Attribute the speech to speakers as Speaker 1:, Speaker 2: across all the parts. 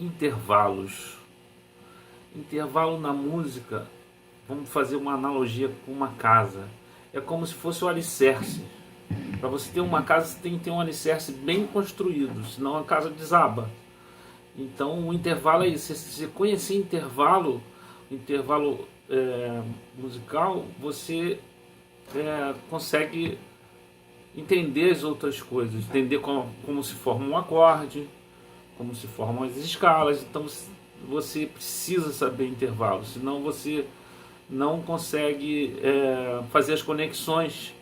Speaker 1: intervalos. Intervalo na música, vamos fazer uma analogia com uma casa. É como se fosse o alicerce. Para você ter uma casa, você tem que ter um alicerce bem construído, senão a casa desaba. Então o intervalo é isso. Se você conhecer intervalo musical, você consegue entender as outras coisas, entender como se forma um acorde, como se formam as escalas. Então você precisa saber intervalo, senão você não consegue fazer as conexões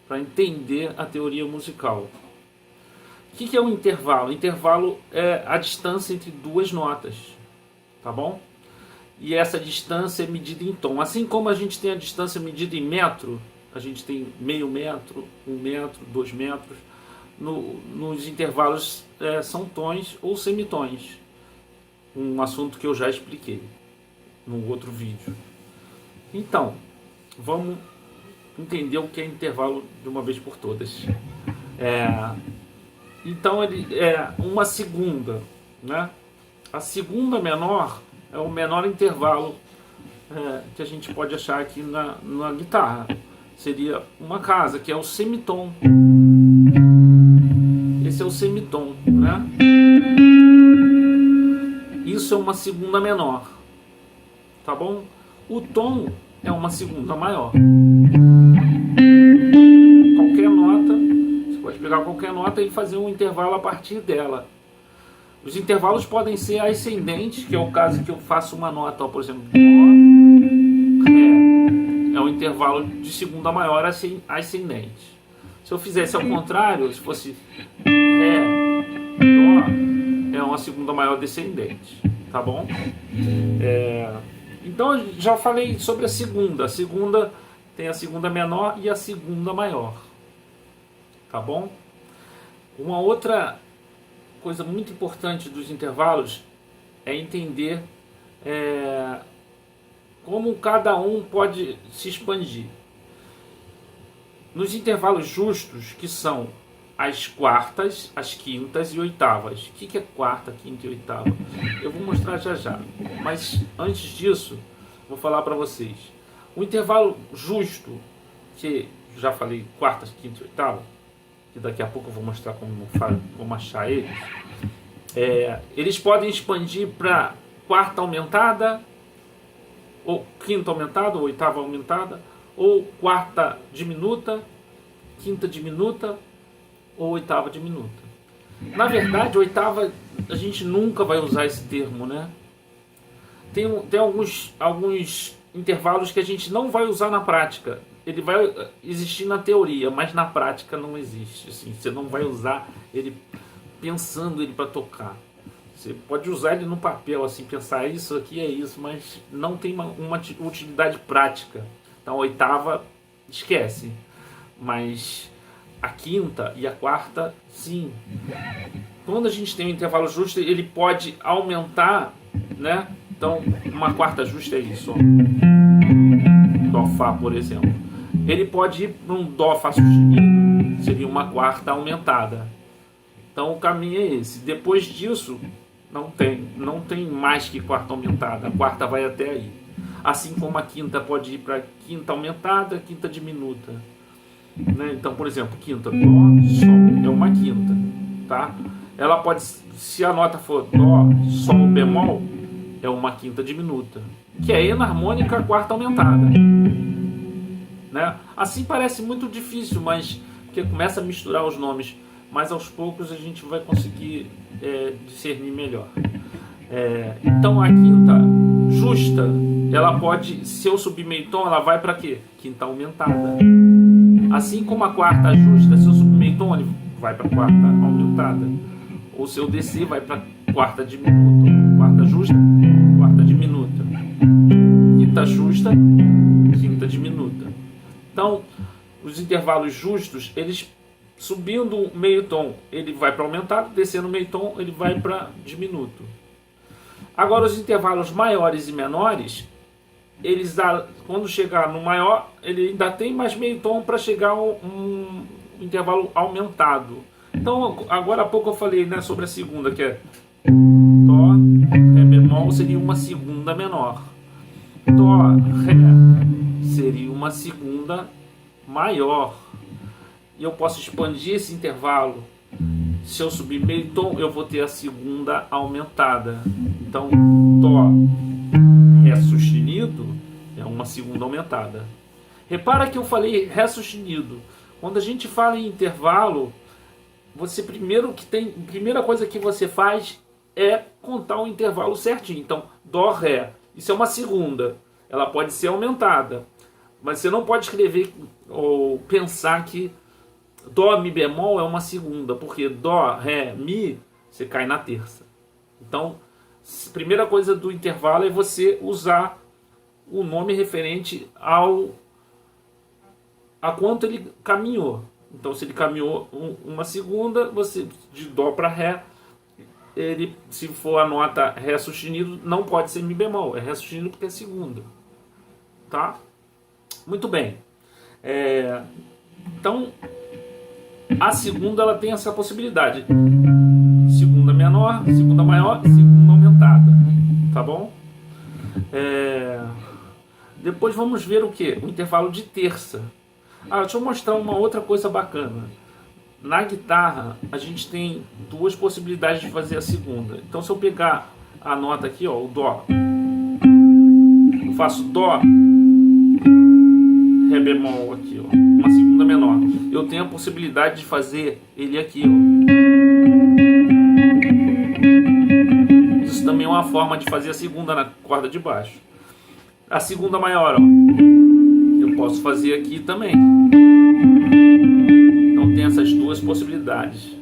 Speaker 1: para entender a teoria musical. O que é um intervalo? Intervalo é a distância entre duas notas, tá bom? E essa distância é medida em tom. Assim como a gente tem a distância medida em metro, a gente tem meio metro, 1 metro, 2 metros. Nos intervalos são tons ou semitons. Um assunto que eu já expliquei num outro vídeo. Então, vamos entender o que é intervalo de uma vez por todas. Então ele é uma segunda, né? A segunda menor é o menor intervalo que a gente pode achar aqui na guitarra. Seria uma casa, que é o semitom. Esse é o semitom, né? Isso é uma segunda menor, tá bom? O tom é uma segunda maior. Qualquer nota, você pode pegar qualquer nota e fazer um intervalo a partir dela. Os intervalos podem ser ascendentes, que é o caso que eu faço uma nota, por exemplo, Dó, Ré. É um intervalo de segunda maior ascendente. Se eu fizesse ao contrário, se fosse Ré, Dó, é uma segunda maior descendente, tá bom? Então eu já falei sobre a segunda. A segunda tem a segunda menor e a segunda maior, tá bom? Uma outra coisa muito importante dos intervalos é entender como cada um pode se expandir. Nos intervalos justos, que são as quartas, as quintas e oitavas. O que é quarta, quinta e oitava? Eu vou mostrar já já. Mas antes disso, vou falar para vocês. O intervalo justo, que já falei quarta, quinta e oitava, que daqui a pouco eu vou mostrar como achar eles. Eles podem expandir para quarta aumentada, ou quinta aumentada, ou oitava aumentada, ou quarta diminuta, quinta diminuta, ou oitava diminuta. Na verdade, oitava, a gente nunca vai usar esse termo, né? Tem alguns intervalos que a gente não vai usar na prática. Ele vai existir na teoria, mas na prática não existe. Assim, você não vai usar ele pensando ele para tocar. Você pode usar ele no papel, assim, pensar isso aqui é isso, mas não tem uma utilidade prática. Então a oitava, esquece. Mas a quinta e a quarta, sim. Quando a gente tem um intervalo justo, ele pode aumentar, né? Então, uma quarta justa é isso, ó. Dó, Fá, por exemplo. Ele pode ir para um Dó, Fá sustenido, seria uma quarta aumentada. Então, o caminho é esse. Depois disso, não tem mais que quarta aumentada. A quarta vai até aí. Assim como a quinta pode ir para quinta aumentada, quinta diminuta. Né? Então, por exemplo, quinta, Dó, Sol, é uma quinta, tá? Ela pode, se a nota for Dó, Sol, bemol, é uma quinta diminuta, que é enarmônica quarta aumentada, né? Assim parece muito difícil, mas porque começa a misturar os nomes, mas aos poucos a gente vai conseguir discernir melhor. Então a quinta justa, ela pode, se eu subir meio tom, ela vai para quê? Quinta aumentada. Assim como a quarta justa, se eu subir meio tom, ele vai para quarta aumentada. Ou se eu descer, vai para quarta diminuta. Quarta justa, quarta diminuta. Quinta justa, quinta diminuta. Então, os intervalos justos, eles subindo meio tom, ele vai para aumentado, descendo meio tom, ele vai para diminuto. Agora, os intervalos maiores e menores, eles quando chegar no maior, ele ainda tem mais meio tom para chegar a um intervalo aumentado. Então, agora há pouco eu falei, né, sobre a segunda, que é Dó, Dó, Ré bemol seria uma segunda menor. Dó, Ré seria uma segunda maior. E eu posso expandir esse intervalo. Se eu subir meio tom, eu vou ter a segunda aumentada. Então, Dó, Ré sustenido é uma segunda aumentada. Repara que eu falei Ré sustenido. Quando a gente fala em intervalo, você primeira coisa que você faz é contar o intervalo certinho. Então, Dó, Ré, isso é uma segunda. Ela pode ser aumentada. Mas você não pode escrever ou pensar que Dó, Mi bemol é uma segunda, porque Dó, Ré, Mi, você cai na terça. Então, a primeira coisa do intervalo é você usar o nome referente a quanto ele caminhou. Então, se ele caminhou uma segunda, você de Dó para Ré, ele, se for a nota Ré sustenido, não pode ser Mi bemol, é Ré sustenido porque é segunda. Tá? Muito bem. Então, a segunda ela tem essa possibilidade. Segunda menor, segunda maior, segunda aumentada. Tá bom? Depois vamos ver o que? O intervalo de terça. Deixa eu mostrar uma outra coisa bacana. Na guitarra, a gente tem duas possibilidades de fazer a segunda. Então, se eu pegar a nota aqui, ó, o Dó, eu faço Dó, Ré bemol aqui, ó, uma segunda menor. Eu tenho a possibilidade de fazer ele aqui, ó. Isso também é uma forma de fazer a segunda na corda de baixo. A segunda maior, ó, eu posso fazer aqui também. Então tem essas duas possibilidades,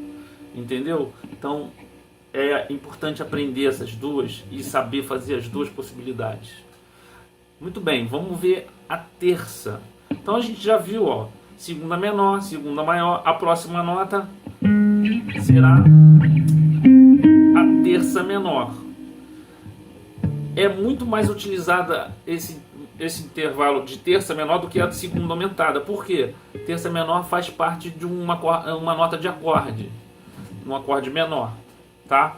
Speaker 1: entendeu? Então é importante aprender essas duas e saber fazer as duas possibilidades. Muito bem, vamos ver a terça. Então a gente já viu, ó, segunda menor, segunda maior. A próxima nota será a terça menor. É muito mais utilizada esse intervalo de terça menor do que a de segunda aumentada. Por quê? Terça menor faz parte de uma nota de acorde, um acorde menor, tá?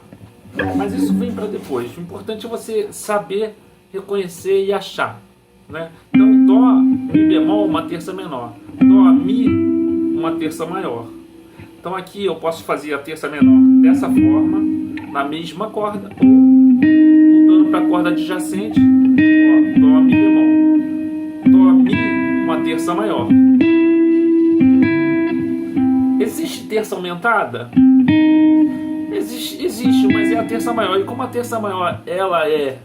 Speaker 1: Mas isso vem para depois. O importante é você saber reconhecer e achar, né? Então, Dó, Mi bemol, uma terça menor. Dó, Mi, uma terça maior. Então aqui eu posso fazer a terça menor dessa forma, na mesma corda, ou mudando para a corda adjacente, ó, Dó, Mi bemol. Dó, Mi, uma terça maior. Existe terça aumentada? Existe, mas é a terça maior. E como a terça maior ela é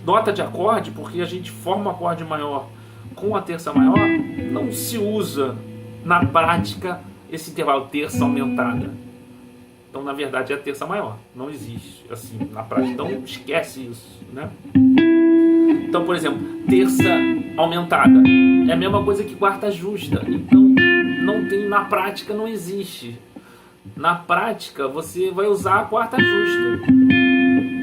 Speaker 1: nota de acorde, porque a gente forma um acorde maior com a terça maior, não se usa na prática esse intervalo terça aumentada. Então, na verdade, é a terça maior. Não existe assim na prática. Então, esquece isso, né? Então, por exemplo, terça aumentada é a mesma coisa que quarta justa. Então, não tem, na prática não existe. Na prática, você vai usar a quarta justa,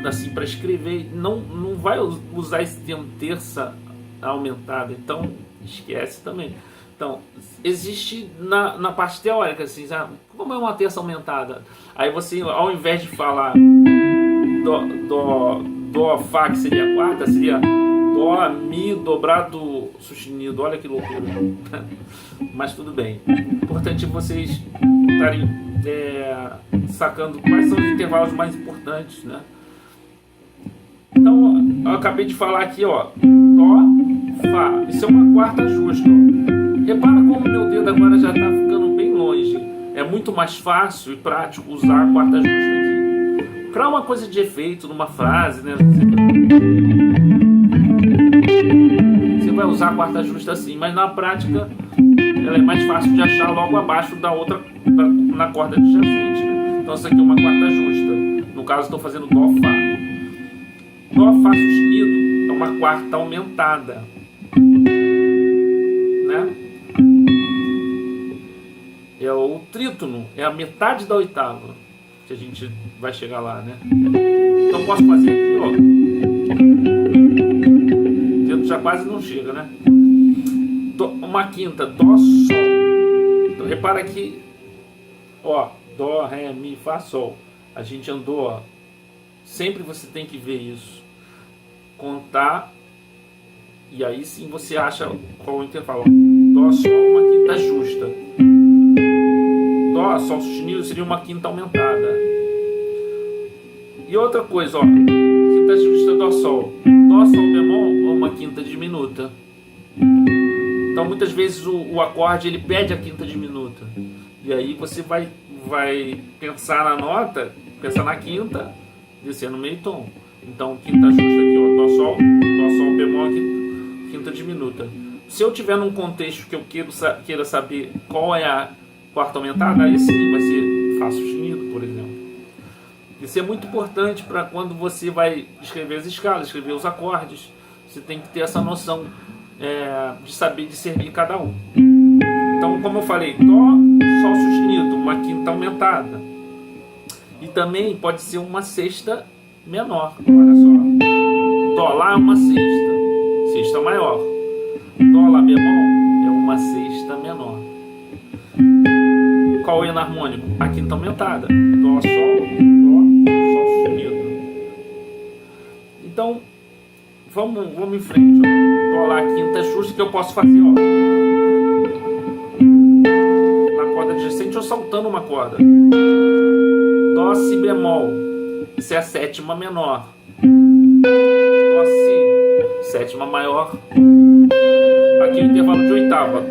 Speaker 1: assim, para escrever. Não vai usar esse termo terça aumentada. Então, esquece também. Então, existe na parte teórica, assim, sabe? Como é uma terça aumentada? Aí você, ao invés de falar Dó, Fá, que seria a quarta, seria Dó, Mi dobrado sustenido. Olha que loucura. Mas tudo bem. Importante vocês estarem sacando quais são os intervalos mais importantes, né? Então, eu acabei de falar aqui, ó, Dó, Fá. Isso é uma quarta justa, ó. Repara como meu dedo agora já está ficando bem longe. É muito mais fácil e prático usar a quarta justa aqui. Para uma coisa de efeito numa frase, né? Você vai usar a quarta justa assim, mas na prática ela é mais fácil de achar logo abaixo da outra, na corda adjacente, né? Então essa aqui é uma quarta justa. No caso, estou fazendo Dó, Fá. Dó, Fá sustenido é uma quarta aumentada, né? É o trítono, é a metade da oitava, que a gente vai chegar lá, né? Então posso fazer aqui, ó. O dedo já quase não chega, né? Uma quinta, Dó, Sol. Então repara aqui, ó, Dó, Ré, Mi, Fá, Sol. A gente andou, ó, sempre você tem que ver isso, contar, e aí sim você acha qual o intervalo. Dó, Sol, uma quinta justa. Dó, Sol sustenido seria uma quinta aumentada. E outra coisa, ó, quinta justa, Dó, Sol. Dó, Sol bemol ou uma quinta diminuta. Então muitas vezes o acorde ele pede a quinta diminuta. E aí você vai pensar na nota, pensar na quinta, descendo meio tom. Então quinta justa aqui, ó, Dó, Sol bemol, quinta diminuta. Se eu tiver num contexto que eu queira saber qual é a quarta aumentada, aí sim vai ser Fá sustenido, por exemplo. Isso é muito importante para quando você vai escrever as escalas, escrever os acordes. Você tem que ter essa noção de saber discernir cada um. Então, como eu falei, Dó, Sol sustenido, uma quinta aumentada. E também pode ser uma sexta menor. Olha só. Dó, Lá é uma sexta maior. Dó, Lá bemol é uma sexta menor. Qual é o enarmônico? A quinta aumentada. Dó, Sol sustenido. Então, vamos em frente. Ó. Dó, Lá, quinta justa, que eu posso fazer, ó. Na corda adjacente, eu saltando uma corda. Dó, Si bemol. Isso é a sétima menor. Dó, Si, sétima maior. Aqui o intervalo de oitava.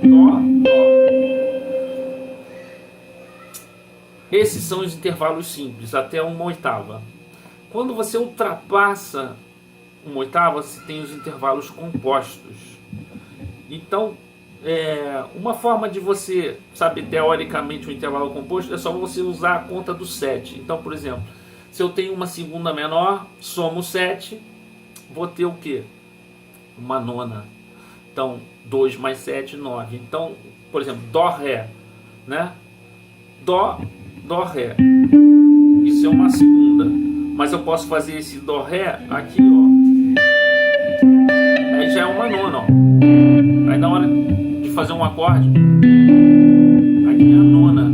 Speaker 1: Dó, Dó. Esses são os intervalos simples, até uma oitava. Quando você ultrapassa uma oitava, você tem os intervalos compostos. Então, uma forma de você saber teoricamente o intervalo composto é só você usar a conta do 7. Então, por exemplo, se eu tenho uma segunda menor, somo 7, vou ter o quê? Uma nona. Então, 2 mais 7, 9. Então, por exemplo, Dó, Ré, né? Dó, Ré. Isso é uma segunda. Mas eu posso fazer esse Dó, Ré aqui, ó. Aí já é uma nona, ó. Aí na hora de fazer um acorde, aqui é a nona.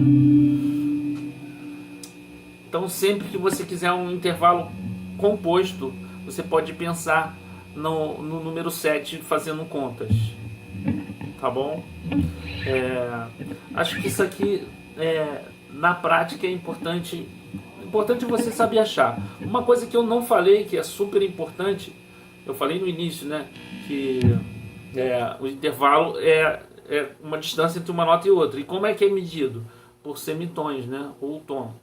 Speaker 1: Então sempre que você quiser um intervalo composto, você pode pensar no número 7 fazendo contas. Tá bom? Acho que isso aqui na prática é importante você saber achar. Uma coisa que eu não falei, que é super importante, eu falei no início, né, que o intervalo é uma distância entre uma nota e outra. E como é que é medido? Por semitons, né, ou tom.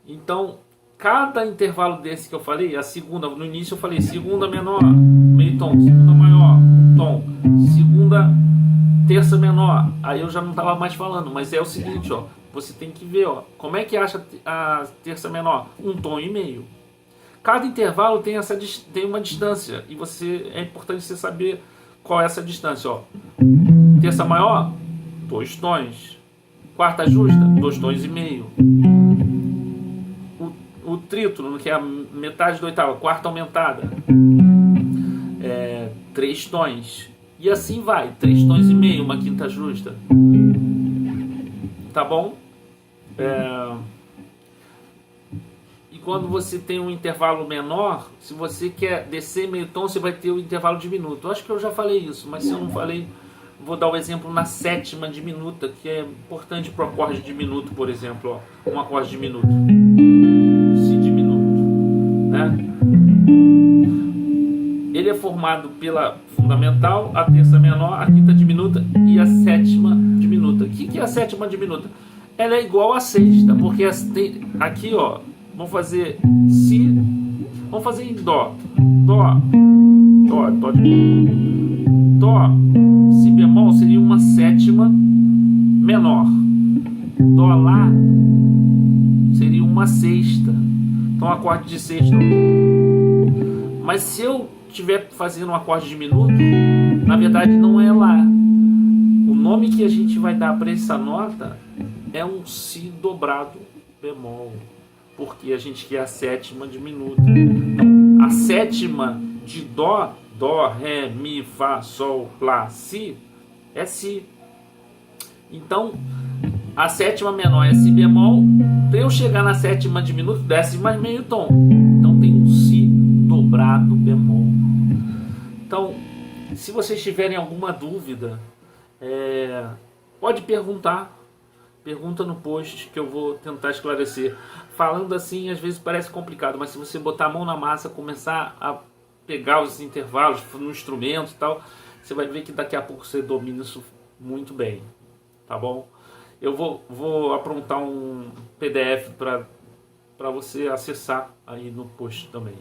Speaker 1: Então, cada intervalo desse que eu falei, a segunda, no início eu falei segunda menor, meio tom, segunda maior, tom, segunda terça menor, aí eu já não estava mais falando, mas é o seguinte, ó, você tem que ver, ó, como é que acha a terça menor? Um tom e meio. Cada intervalo tem uma distância e é importante você saber qual é essa distância, ó. Terça maior, 2 tons. Quarta justa, 2 tons e meio. O trítono, que é a metade da oitava, quarta aumentada, 3 tons. E assim vai, 3 tons e meio, uma quinta justa. Tá bom? E quando você tem um intervalo menor, se você quer descer meio tom, você vai ter o intervalo diminuto. Eu acho que eu já falei isso, mas se eu não falei, vou dar o exemplo na sétima diminuta, que é importante para o acorde diminuto, por exemplo. Ó, um acorde diminuto. Si diminuto. Né? Ele é formado pela fundamental, a terça menor, a quinta diminuta e a sétima diminuta. O que é a sétima diminuta? Ela é igual à sexta, porque aqui, ó, vamos fazer Si, vamos fazer em Dó, Dó, Si bemol seria uma sétima menor, Dó, Lá seria uma sexta, então acorde de sexta. Mas se eu estiver fazendo um acorde diminuto, na verdade não é Lá. O nome que a gente vai dar para essa nota é um Si dobrado bemol, porque a gente quer a sétima diminuta. Então, a sétima de Dó, Dó, Ré, Mi, Fá, Sol, Lá, Si, é Si. Então, A sétima menor é si bemol. Para eu chegar na sétima diminuta, desce mais meio tom. Então tem um si dobrado bemol. Então, se vocês tiverem alguma dúvida, pode perguntar. Pergunta no post que eu vou tentar esclarecer. Falando assim, às vezes parece complicado, mas se você botar a mão na massa, começar a pegar os intervalos no instrumento e tal, você vai ver que daqui a pouco você domina isso muito bem, tá bom? Eu vou aprontar um PDF para você acessar aí no post também.